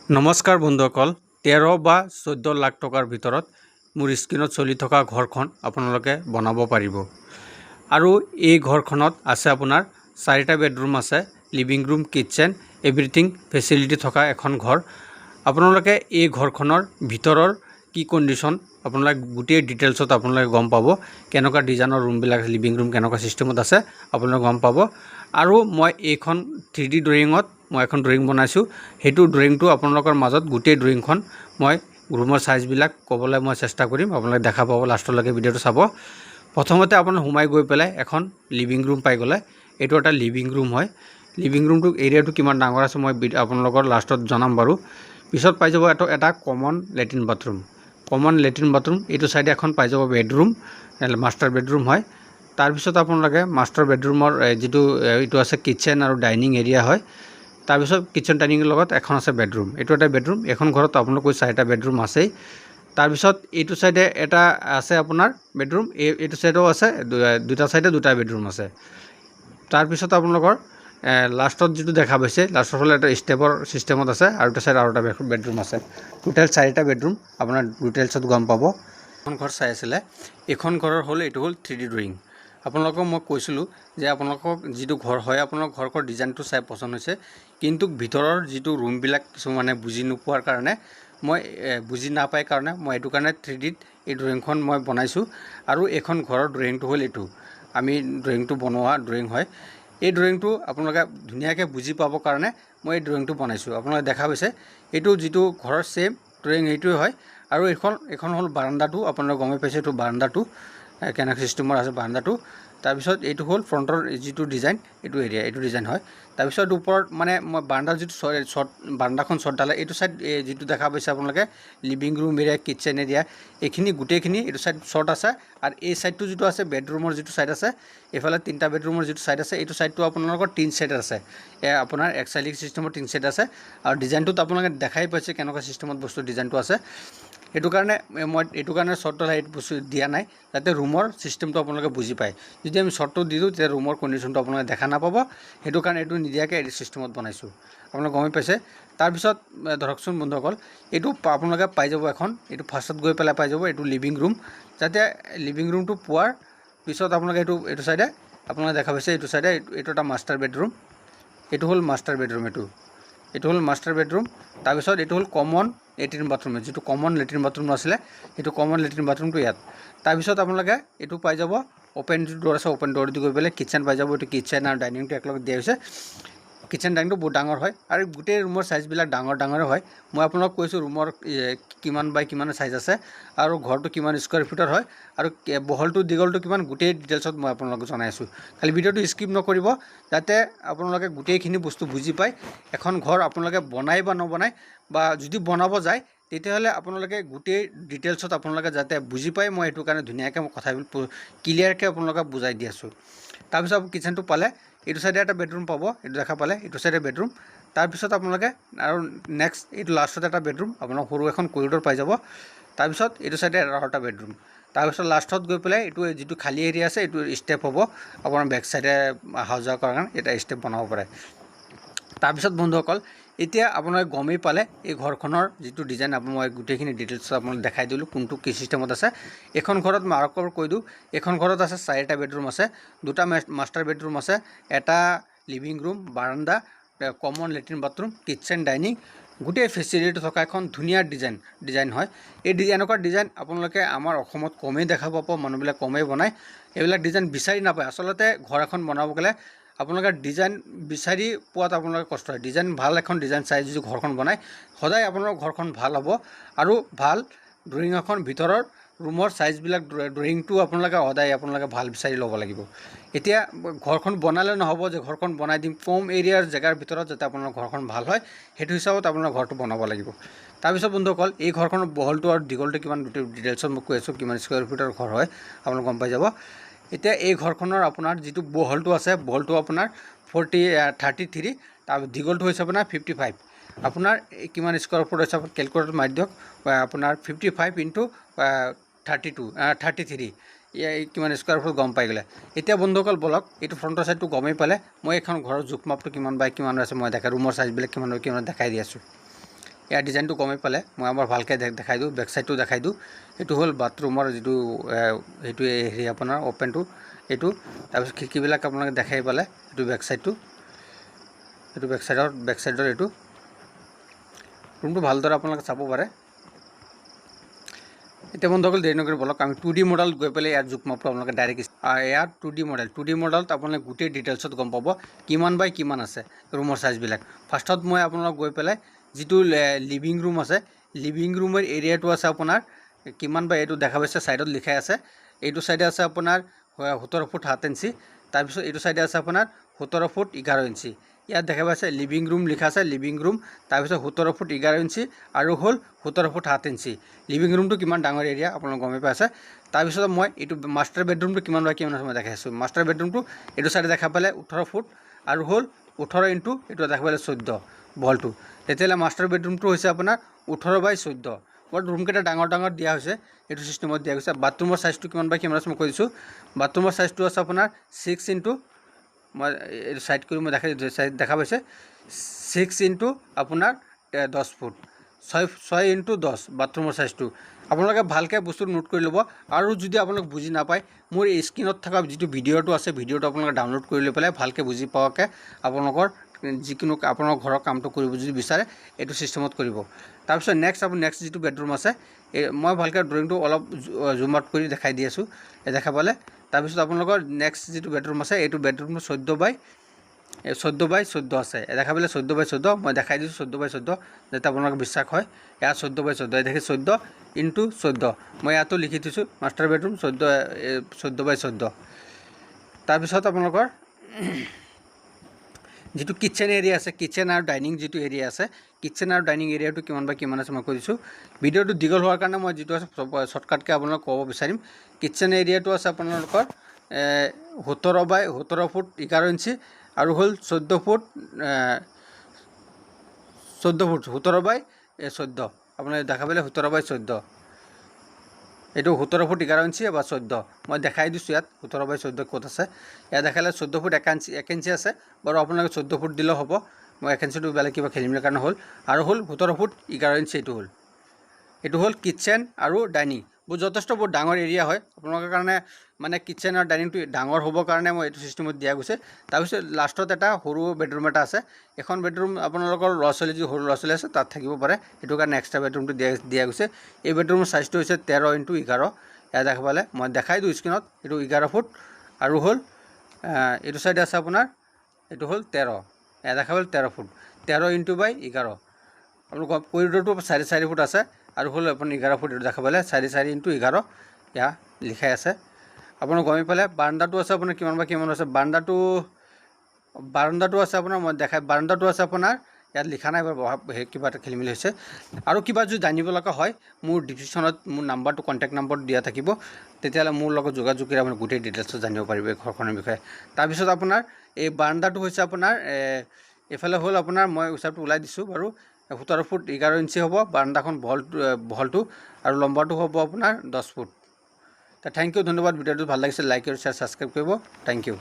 নমস্কাৰ বন্ধুসকল 13 বা 14 লাখ টকাৰ ভিতৰত মোৰ স্ক্ৰীনত চলি থকা ঘৰখন আপোনালোকে বনাব পাৰিব আৰু এই ঘৰখনত আছে আপোনাৰ 4টা বেডৰুম আছে living room kitchen everything facility থকা এখন ঘৰ আপোনালোকে এই ঘৰখনৰ ভিতৰৰ কি কন্ডিশন আপোনালোকে গোটেই ডিটেইলছত আপোনালোকে গম পাব কেনেকুৱা ডিজাইনৰ ৰুমবিলাক লিভিং ৰুম কেনেকুৱা সিস্টেমত আছে আপোনালোকে গম পাব আৰু মই এইখন 3D ড্ৰয়িঙত মই এখন ড্ৰয়িং বনাইছো হেতু ড্ৰয়িংটো আপোনালোকৰ মাজত গোটেই ড্ৰয়িংখন মই ৰুমৰ সাইজবিলাক ক'বলৈ মই চেষ্টা কৰিম আপোনালোকে দেখা পাব লাষ্টলৈকে ভিডিওটো চাব প্ৰথমতে আপোনালোক হুমাই গৈ পেলাই এখন লিভিং ৰুম পাই গলে এটো এটা লিভিং ৰুম হয় লিভিং ৰুমটো এৰিয়াটো কিমান ডাঙৰ আছে মই আপোনালোকৰ লাষ্টত জনাম বাৰু পিছত পাই যাব এটা কমন লেট্ৰিন বাথৰুম এটো সাইডে এখন পাই যাব বেডৰুম মাস্টাৰ বেডৰুম হয় তাৰ পিছত আপোনালোকে মাস্টাৰ বেডৰুমৰ যেটো এটো আছে কিচেন আৰু ডাইনিং এৰিয়া হয় তাৰ পিছত কিচেন ডাইনিং লগত এখন আছে বেডৰুম এটো এটা বেডৰুম এখন ঘৰত আপোনালোকৰ 4টা বেডৰুম আছে তাৰ পিছত এটো সাইডে এটা আছে আপোনাৰ বেডৰুম এটো সাইডেও আছে দুটা সাইডে দুটা বেডৰুম আছে তাৰ পিছত আপোনালোকৰ লাষ্টত যেটো দেখা পাইছে লাষ্টৰ হল এটা স্টেপৰ সিস্টেমত আছে আৰু এটা সাইড আৰু এটা বেডৰুম আছে টোটাল 4টা বেডৰুম আপোনাৰ ডিটেইলছত গম পাব এখন ঘৰ চাই আছিলে এখন ঘৰৰ হল এটো হল 3D ড্ৰয়িং আপোনালোকক মই কৈছিলো যে আপোনালোকক যেটো ঘৰ হয় আপোনালোকৰ ঘৰকৰ ডিজাইনটো চাই পছন্দ হৈছে কিন্তু ভিতৰৰ যেটো ৰুমবিলাক কিছুমানে বুজি নোপোৱাৰ কাৰণে মই বুজি নাপাই কাৰণে মই এটো কাৰণে 3D এই ড্ৰয়িংখন মই বনাইছো আৰু এখন ঘৰৰ ড্ৰয়িংটো হল এটো আমি ড্ৰয়িংটো বনোৱা ড্ৰয়িং হয় এই ড্ৰয়িংটো আপোনালোকে ধুনিয়াকে বুজি পাব কাৰণে মই এই ড্ৰয়িংটো বনাইছো আপোনালোকে দেখা পাইছে এটো যেটো ঘৰৰ সেম ড্ৰয়িং এইটোই হয় আৰু এখন হল বাৰান্দাটো আপোনালোকে গমে পাইছে এটো বাৰান্দাটো কেনেকা সিস্টেমৰ আছে বাৰান্দাটো তাৰ পিছত এটো হল ফ্ৰন্টৰ যেটো ডিজাইন এটো এৰিয়া এটো ডিজাইন হয় তাৰ পিছত ওপৰত মানে মই বাৰান্দাৰ যেটো শৰ্ট বাৰান্দাখন শৰ্ট ডালে এটো সাইড যেটো দেখা পাইছে আপোনালোকে living room area kitchen area এখিনি গুটেখিনি এটো সাইড শৰ্ট আছে আৰু এই সাইডটো যেটো আছে বেডৰুমৰ যেটো সাইড আছে এফালে 3টা বেডৰুমৰ যেটো সাইড আছে এটো সাইডটো আপোনালোকৰ 3 সাইড আছে আপোনাৰ এক্সাইলিক সিস্টেমৰ 3 সাইড আছে আৰু ডিজাইনটো আপোনালোকে দেখাই পাইছে কেনেকুৱা সিস্টেমত বস্তু ডিজাইনটো আছে এটো কাৰণে মই এটো কাৰণে শৰ্ট লাইট বস্তু দিয়া নাই যাতে ৰুমৰ সিস্টেমটো আপোনালোকে বুজি পায় যদি আমি শৰ্টটো দি দিও তে ৰুমৰ কন্ডিশনটো আপোনালোকে দেখা নাপাব হেতু কাৰণে এটো নিদিয়াকে এই সিস্টেমত বনাইছো আপোনালোকে গমে পাইছে তাৰ পিছত ধৰকচোন বন্ধুসকল এটো আপোনালোকে পাই যাব এখন এটো ফাৰ্ষ্টত গৈ পেলাই পাই যাব এটো লিভিং ৰুম যাতে লিভিং ৰুমটো পোৱাৰ পিছত আপোনালোকে এটো সাইডে আপোনালোকে দেখা পাইছে এটো সাইডে এটো এটা মাস্টাৰ বেডৰুম এটো হল মাস্টাৰ বেডৰুম এটো হল মাস্টাৰ বেডৰুম তাৰ পিছত এটো হল কমন লেট্ৰিন বাথৰুম যেটো কমন লেট্ৰিন বাথৰুম আছিল এটো কমন লেট্ৰিন বাথৰুমটো ইয়াত তাৰ পিছত আপোনালোকে এটো পাই যাব ওপেন ডোৰ আছে ওপেন ডোৰ দি গৈ পেলাই কিচেন পাই যাব এটো কিচেন আৰু ডাইনিংটো একলগ দিয়া হৈছে কিচেন ডাইনিংটো বহুত ডাঙৰ হয় আৰু গোটেই ৰুমৰ সাইজবিলাক ডাঙৰ হয় মই আপোনাক কৈছো ৰুমৰ কিমান বাই কিমান সাইজ আছে আৰু ঘৰটো কিমান স্কয়াৰ ফিটৰ হয় আৰু বহলটো দিগলটো কিমান গোটেই ডিটেইলছত মই আপোনাক জনাইছো খালি ভিডিওটো স্কিপ নকৰিব যাতে আপোনালোকে গোটেইখিনি বস্তু বুজি পায় এখন ঘৰ আপোনালোকে বনাই বা নবনাই বা যদি বনাব যায় তেতিয়াহলে আপোনালোকে গোটেই ডিটেইলছত আপোনালোকে যাতে বুজি পায় মই এটো কাৰণে ধুনিয়াকে কথাবিলাক ক্লিয়াৰকে আপোনালোকে বুজাই দি আছো তাৰ পিছত কিচেনটো পালে এটো সাইডে এটা বেডৰুম পাব এটো দেখা পালে এটো সাইডে বেডৰুম তাৰ পিছত আপোনালোকে আৰু নেক্সট এটো লাষ্টত এটা বেডৰুম আপোনালোক সৰু এখন কৰিডৰ পাই যাব তাৰ পিছত এটো সাইডে আৰু এটা বেডৰুম তাৰ পিছত লাষ্টত গৈ পেলাই এটো যেটো খালি এৰিয়া আছে এটো স্টেপ হ'ব আপোনাৰ বেক সাইডে হাউজা কাৰণে এটা স্টেপ বনাব পাৰে তাৰ পিছত বন্ধুসকল এতিয়া আপোনালোকে গমেই পালে এই ঘৰখনৰ যেটো ডিজাইন মই গোটেইখিনি ডিটেইলছ আপোনাক দেখাই দিলো কোনটো কি সিস্টেমত আছে এখন ঘৰত মই আৰু কৈ দিও এখন ঘৰত আছে 4টা বেডৰুম আছে দুটা মাস্টাৰ বেডৰুম আছে এটা লিভিং ৰুম বাৰান্দা common latrine bathroom kitchen dining গোটেই ফেচিলিটি থকা এখন ধুনিয়া ডিজাইন হয় এই ডিজাইনৰ ডিজাইন আপোনালোকে আমাৰ অসমত কমেই দেখা পাব মানুহবিলাক কমেই বনায় এইবিলাক ডিজাইন বিচাৰি নাপায় আসলতে ঘৰ এখন বনাব গলে আপোনালোকে ডিজাইন বিচাৰি পোৱাত আপোনালোকে কষ্ট হয় ডিজাইন ভাল এখন ডিজাইন চাই যদি ঘৰখন বনায় সদায় আপোনালোকৰ ঘৰখন ভাল হ'ব আৰু ভাল ড্ৰয়িং এখন ভিতৰৰ ৰুমৰ সাইজবিলাক ড্ৰয়িংটো আপোনালোকে ভাল বিচাৰি ল'ব লাগিব এতিয়া ঘৰখন বনালে নহব যে ঘৰখন বনাই দিম কম এৰিয়াৰ জায়গাৰ ভিতৰত যাতে আপোনাৰ ঘৰখন ভাল হয় হেতু হিচাপত আপোনাৰ ঘৰটো বনাব লাগিব তাৰ পিছত বন্ধুসকল এই ঘৰখনৰ বহলটো আৰু দিগলটো কিমান ডিটেইলছত মই কৈ আছো কিমান স্কয়াৰ ফিটৰ ঘৰ হয় আপোনালোকে গম পাই যাব এতিয়া এই ঘৰখনৰ আপোনাৰ যেটো বহলটো আছে বহলটো আপোনাৰ 33 তাৰ দিগলটো হৈছে আপোনাৰ 55 আপোনাৰ কিমান স্কয়াৰ ফুট আছে ক্যালকুলেটৰ মাৰি দিয়ক আপোনাৰ 55 ইনটু 33 কিমান স্কয়াৰ ফুট গম পাই গলে এতিয়া বন্ধুসকল বলক এটো ফ্ৰন্টৰ সাইডটো গমেই পালে মই এখন ঘৰৰ জুক মাপটো কিমান বাই কিমান আছে মই দেখা ৰুমৰ সাইজবিলাক কিমান দেখাই দি আছো ইয়াৰ ডিজাইনটো গমে পালে মই আমাৰ ভালকৈ দেখাই দিওঁ বেক সাইডটো দেখাই দিওঁ এইটো হ'ল বাথৰুমৰ যিটো এইটো হেৰি আপোনাৰ ওপেনটো এইটো তাৰপিছত খিৰিকীবিলাক আপোনালোকে দেখাই পালে এইটো বেক সাইডটো এইটো বেক সাইডৰ এইটো ৰুমটো ভালদৰে আপোনালোকে চাব পাৰে এতিয়া বন্ধুসকল দেৰি নকৰি বলক আমি 2D মডেল গৈ পেলাই ইয়াৰ জোখ মাপটো আপোনালোকে ডাইৰেক্ট ইয়াৰ 2D মডেলত আপোনালোকে গোটেই ডিটেইলছত গম পাব কিমান বাই কিমান আছে ৰুমৰ সাইজবিলাক ফাৰ্ষ্টত মই আপোনালোক গৈ পেলাই যিটো লিভিং ৰুম আছে লিভিং ৰুমৰ এৰিয়াটো আছে আপোনাৰ কিমান বাই এইটো দেখা পাইছে সাইডত লিখাই আছে এইটো সাইডে আছে আপোনাৰ 17 ফুট 7 ইঞ্চি তাৰপিছত এইটো সাইডে আছে আপোনাৰ 17 ফুট 11 ইঞ্চি ইয়াত দেখা পাইছে লিভিং ৰুম লিখা আছে লিভিং ৰুম তাৰপিছত 17 ফুট 11 ইঞ্চি আৰু হ'ল 17 ফুট 7 ইঞ্চি লিভিং ৰুমটো কিমান ডাঙৰ এৰিয়া আপোনালোকে গমে পাইছে তাৰপিছত মই এইটো মাষ্টাৰ বেডৰুমটো কিমান বাই কিমান আছে মই দেখাইছোঁ মাষ্টাৰ বেডৰুমটো এইটো সাইডে দেখা পালে 18 ফুট আৰু হ'ল 18 ইনটু এইটো দেখা পালে 14 বলটো তেতিয়াহ'লে মাষ্টাৰ বেডৰুমটো হৈছে আপোনাৰ 18 বাই 14 বৰ ৰুমকেইটা ডাঙৰ দিয়া হৈছে এইটো চিষ্টেমত দিয়া গৈছে বাথৰুমৰ সাইজটো কিমান বাই কিমান আছে মই কৈ দিছোঁ বাথৰুমৰ সাইজটো আছে আপোনাৰ 6 ইনটু মই এইটো সাইড কৰি মই দেখা পাইছে 6 ইনটু আপোনাৰ 10 ফুট 6 ইনটু 10 বাথৰুমৰ সাইজটো আপোনালোকে ভালকৈ বস্তু নোট কৰি ল'ব আৰু যদি আপোনালোকে বুজি নাপায় মোৰ এই স্ক্ৰীনত থকা যিটো ভিডিঅ'টো আছে ভিডিঅ'টো আপোনালোকে ডাউনলোড কৰি লৈ পেলাই ভালকৈ বুজি পোৱাকৈ আপোনালোকৰ যিকোনো আপোনালোকৰ ঘৰৰ কামটো কৰিব যদি বিচাৰে এইটো চিষ্টেমত কৰিব তাৰপিছত নেক্সট যিটো বেডৰুম আছে মই ভালকৈ ড্ৰয়িংটো অলপ জুম আউট কৰি দেখাই দি আছোঁ দেখা পালে তাৰপিছত আপোনালোকৰ নেক্সট যিটো বেডৰুম আছে এইটো বেডৰুমটো 14 বাই 14 আছে দেখা পালে 14 বাই 14 মই দেখাই দিছোঁ 14 বাই 14 যাতে আপোনালোকৰ বিশ্বাস হয় ইয়াত 14 বাই 14 দেখি 14 ইনটু 14 মই ইয়াতো লিখি দিছোঁ মাষ্টাৰ বেডৰুম 14 বাই 14 তাৰপিছত আপোনালোকৰ যিটো কিচেন এৰিয়া আছে কিচেন আৰু ডাইনিং যিটো এৰিয়া আছে কিচেন আৰু ডাইনিং এৰিয়াটো কিমান বাই কিমান আছে মই কৈ দিছোঁ ভিডিঅ'টো দীঘল হোৱাৰ কাৰণে মই যিটো আছে শ্বৰ্টকাটকৈ আপোনালোকক ক'ব বিচাৰিম কিচেন এৰিয়াটো আছে আপোনালোকৰ 17 বাই 17 ফুট 11 ইঞ্চি আৰু হ'ল 14 ফুট 17 বাই 14 আপোনালোকে দেখা পালে 17 বাই 14 এইটো 17 ফুট 11 ইঞ্চি বা 14 মই দেখাই দিছোঁ ইয়াত 17 বাই 14 ক'ত আছে ইয়াত দেখালে 14 ফুট 1 ইঞ্চি আছে বাৰু আপোনালোকে 14 ফুট দিলেও হ'ব মই 1 ইঞ্চিটো বেলেগ কিবা খেলিমেলিৰ কাৰণে হ'ল আৰু হ'ল 17 ফুট 11 ইঞ্চি এইটো হ'ল কিচেন আৰু ডাইনিং যথেষ্ট বহুত ডাঙৰ এৰিয়া হয় আপোনালোকৰ কাৰণে মানে কিচেন আৰু ডাইনিংটো ডাঙৰ হ'বৰ কাৰণে মই এইটো চিষ্টেমত দিয়া গৈছে তাৰপিছত লাষ্টত এটা সৰু বেডৰুম এটা আছে এখন বেডৰুম আপোনালোকৰ ল'ৰা ছোৱালী যি সৰু ল'ৰা ছোৱালী আছে তাত থাকিব পাৰে সেইটো কাৰণে এক্সট্ৰা বেডৰুমটো দিয়া গৈছে এই বেডৰুমৰ সাইজটো হৈছে 13 ইনটু 11 ইয়াত দেখা পালে মই দেখাই দিওঁ স্ক্ৰীনত এইটো 11 ফুট আৰু হ'ল এইটো সাইডে আছে আপোনাৰ এইটো হ'ল 13 ইয়াত দেখা পালে 13 ফুট 13 ইনটু বাই 11 আপোনালোকৰ কৰিডৰটো 4.5 ফুট আছে আৰু হ'ল আপুনি 11 ফুট এইটো দেখা পালে 4.5 ইনটু 11 ইয়াত লিখাই আছে আপোনালোক গমে পালে বাৰাণ্ডাটো আছে আপোনাৰ কিমান বাই কিমান আছে বাৰাণ্ডাটো আছে আপোনাৰ মই দেখাই বাৰাণ্ডাটো আছে আপোনাৰ ইয়াত লিখা নাই বাৰু কিবা এটা খেলিমেলি হৈছে আৰু কিবা যদি জানিব লগা হয় মোৰ ডিছক্ৰিপশ্যনত মোৰ নাম্বাৰটো কণ্টেক্ট নাম্বাৰটো দিয়া থাকিব তেতিয়াহ'লে মোৰ লগত যোগাযোগ কৰি আপুনি গোটেই ডিটেইলছটো জানিব পাৰিব এই ঘৰখনৰ বিষয়ে তাৰপিছত আপোনাৰ এই বাৰাণ্ডাটো হৈছে আপোনাৰ এইফালে হ'ল আপোনাৰ মই হিচাপটো ওলাই দিছোঁ বাৰু 17 ফুট 11 ইঞ্চি হ'ব বাৰাণ্ডাখন বহলটো আৰু লম্বাটো হ'ব আপোনাৰ 10 ফুট থেংক ইউ ধন্যবাদ ভিডিঅ'টো ভাল লাগিছে লাইক আৰু শ্বেয়াৰ ছাবস্ক্ৰাইব কৰিব থেংক ইউ